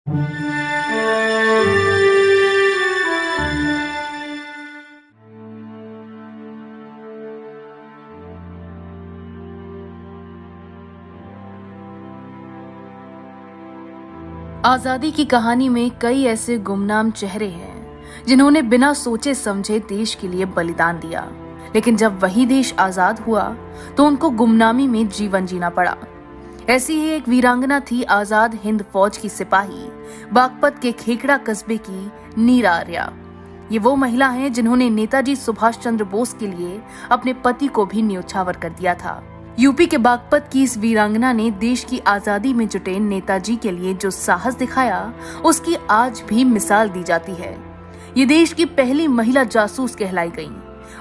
आजादी की कहानी में कई ऐसे गुमनाम चेहरे हैं जिन्होंने बिना सोचे समझे देश के लिए बलिदान दिया, लेकिन जब वही देश आजाद हुआ तो उनको गुमनामी में जीवन जीना पड़ा। ऐसी ही एक वीरांगना थी आजाद हिंद फौज की सिपाही बागपत के खेकड़ा कस्बे की नीरा आर्या। ये वो महिला हैं जिन्होंने नेताजी सुभाष चंद्र बोस के लिए अपने पति को भी न्योछावर कर दिया था। यूपी के बागपत की इस वीरांगना ने देश की आजादी में जुटे नेताजी के लिए जो साहस दिखाया, उसकी आज भी मिसाल दी जाती है। ये देश की पहली महिला जासूस कहलाई गईं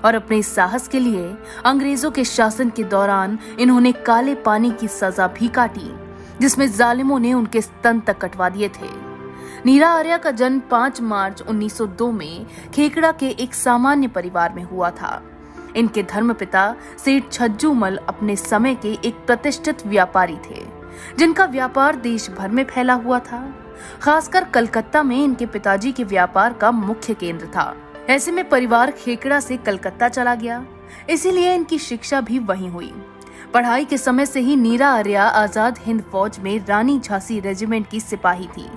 और अपने इस साहस के लिए अंग्रेजों के शासन के दौरान इन्होंने काले पानी की सजा भी काटी, जिसमें जालिमों ने उनके स्तन तक कटवा दिए थे। नीरा आर्या का जन्म 5 मार्च 1902 में खेकड़ा के एक सामान्य परिवार में हुआ था। इनके धर्मपिता सेठ छज्जूमल अपने समय के एक प्रतिष्ठित व्यापारी थे, जिनका व्यापार देश भर में फैला हुआ था। खासकर कलकत्ता में इनके पिताजी के व्यापार का मुख्य केंद्र था। ऐसे में परिवार खेकड़ा से कलकत्ता चला गया, इसीलिए इनकी शिक्षा भी वहीं हुई। पढ़ाई के समय से ही नीरा आर्या आजाद हिंद फौज में रानी झांसी रेजिमेंट की सिपाही थी।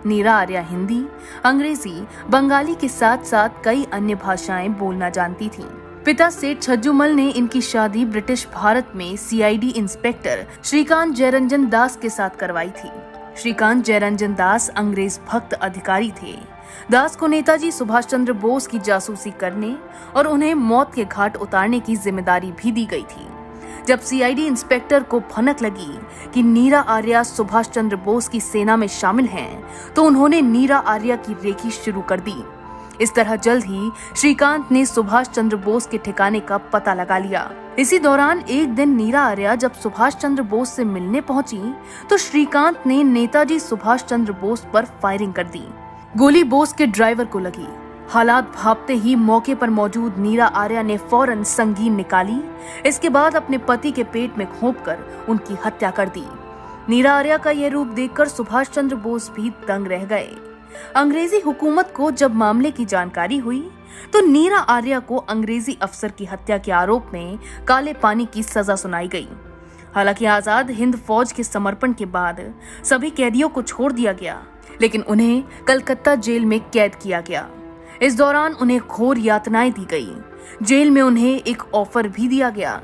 नीरा आर्या हिंदी, अंग्रेजी, बंगाली के साथ साथ कई अन्य भाषाएं बोलना जानती थी। पिता सेठ छज्जूमल ने इनकी शादी ब्रिटिश भारत में सीआईडी इंस्पेक्टर श्रीकांत जयरंजन दास के साथ करवाई थी। श्रीकांत जयरंजन दास अंग्रेज भक्त अधिकारी थे। दास को नेताजी सुभाष चंद्र बोस की जासूसी करने और उन्हें मौत के घाट उतारने की जिम्मेदारी भी दी गई थी। जब सीआईडी इंस्पेक्टर को भनक लगी कि नीरा आर्या सुभाष चंद्र बोस की सेना में शामिल हैं, तो उन्होंने नीरा आर्या की रेकी शुरू कर दी। इस तरह जल्द ही श्रीकांत ने सुभाष चंद्र बोस के ठिकाने का पता लगा लिया। इसी दौरान एक दिन नीरा आर्या जब सुभाष चंद्र बोस से मिलने पहुंची, तो श्रीकांत ने नेताजी सुभाष चंद्र बोस पर फायरिंग कर दी। गोली बोस के ड्राइवर को लगी। हालात भांपते ही मौके पर मौजूद नीरा आर्या ने फौरन संगीन निकाली। इसके बाद अपने पति के पेट में घोंपकर उनकी हत्या कर दी। नीरा आर्या का यह रूप देखकर सुभाष चंद्र बोस भी दंग रह गए। अंग्रेजी हुकूमत को जब मामले की जानकारी हुई, तो नीरा आर्या को अंग्रेजी अफसर की हत्या के आरोप में काले पानी की सजा सुनाई गई। हालांकि आजाद हिंद फौज के समर्पण के बाद सभी कैदियों को छोड़ दिया गया, लेकिन उन्हें कलकत्ता जेल में कैद किया गया। इस दौरान उन्हें घोर यातनाएं दी गई। जेल में उन्हें एक ऑफर भी दिया गया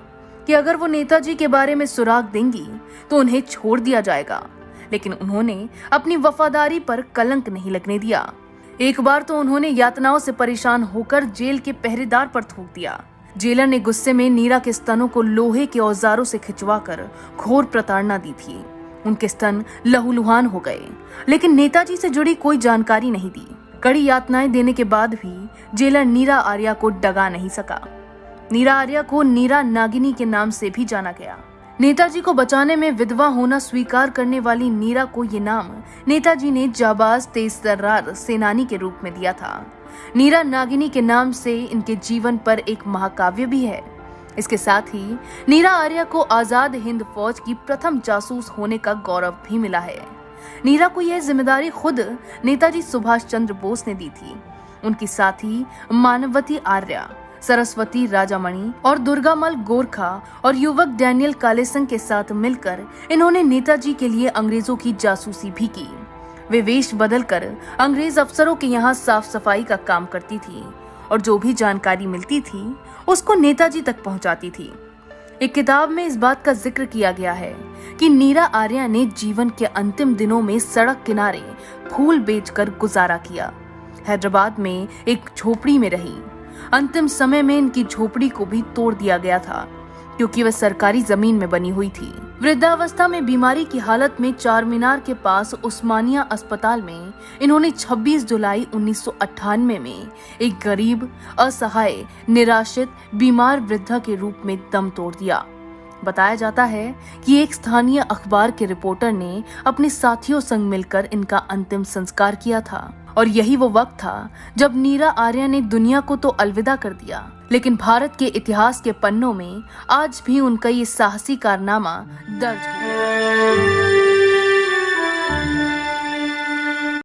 कि अगर वो नेताजी के बारे में सुराग देंगी तो उन्हें छोड़ दिया जाएगा, लेकिन उन्होंने अपनी वफादारी पर कलंक नहीं लगने दिया। एक बार तो उन्होंने यातनाओं से परेशान होकर जेल के पहरेदार पर थूक दिया। जेलर ने गुस्से में नीरा के स्तनों को लोहे के औजारों से खिंचवाकर घोर प्रताड़ना दी थी। उनके स्तन लहूलुहान हो गए, लेकिन नेताजी से जुड़ी कोई जानकारी नहीं दी। कड़ी यातनाएं देने के बाद भी जेलर नीरा आर्या को डगा नहीं सका। नीरा आर्या को नीरा नागिनी के नाम से भी जाना गया। नेताजी को बचाने में विधवा होना स्वीकार करने वाली नीरा को ये नाम नेताजी ने जाबाज तेज-तर्रार सेनानी के रूप में दिया था। नीरा नागिनी के नाम से इनके जीवन पर एक महाकाव्य भी है। इसके साथ ही नीरा आर्या को आजाद हिंद फौज की प्रथम जासूस होने का गौरव भी मिला है। नीरा को यह जिम्मेदारी खुद नेताजी सुभाष चंद्र बोस ने दी थी। उनकी साथी मानवती आर्या, सरस्वती राजामणि और दुर्गामल गोरखा और युवक डैनियल कालेसन के साथ मिलकर इन्होंने नेताजी के लिए अंग्रेजों की जासूसी भी की। वे वेश बदलकर अंग्रेज अफसरों के यहाँ साफ सफाई का काम करती थी और जो भी जानकारी मिलती थी उसको नेताजी तक पहुंचाती थी। एक किताब में इस बात का जिक्र किया गया है कि नीरा आर्या ने जीवन के अंतिम दिनों में सड़क किनारे फूल बेचकर गुजारा किया। हैदराबाद में एक झोपड़ी में रही। अंतिम समय में इनकी झोपड़ी को भी तोड़ दिया गया था, क्योंकि वह सरकारी जमीन में बनी हुई थी। वृद्धावस्था में बीमारी की हालत में चार मीनार के पास उस्मानिया अस्पताल में इन्होंने 26 जुलाई 1998 में एक गरीब, असहाय, निराश्रित, बीमार वृद्धा के रूप में दम तोड़ दिया। बताया जाता है कि एक स्थानीय अखबार के रिपोर्टर ने अपने साथियों संग मिलकर इनका अंतिम संस्कार किया था, और यही वो वक्त था जब नीरा आर्या ने दुनिया को तो अलविदा कर दिया, लेकिन भारत के इतिहास के पन्नों में आज भी उनका ये साहसी कारनामा दर्ज है।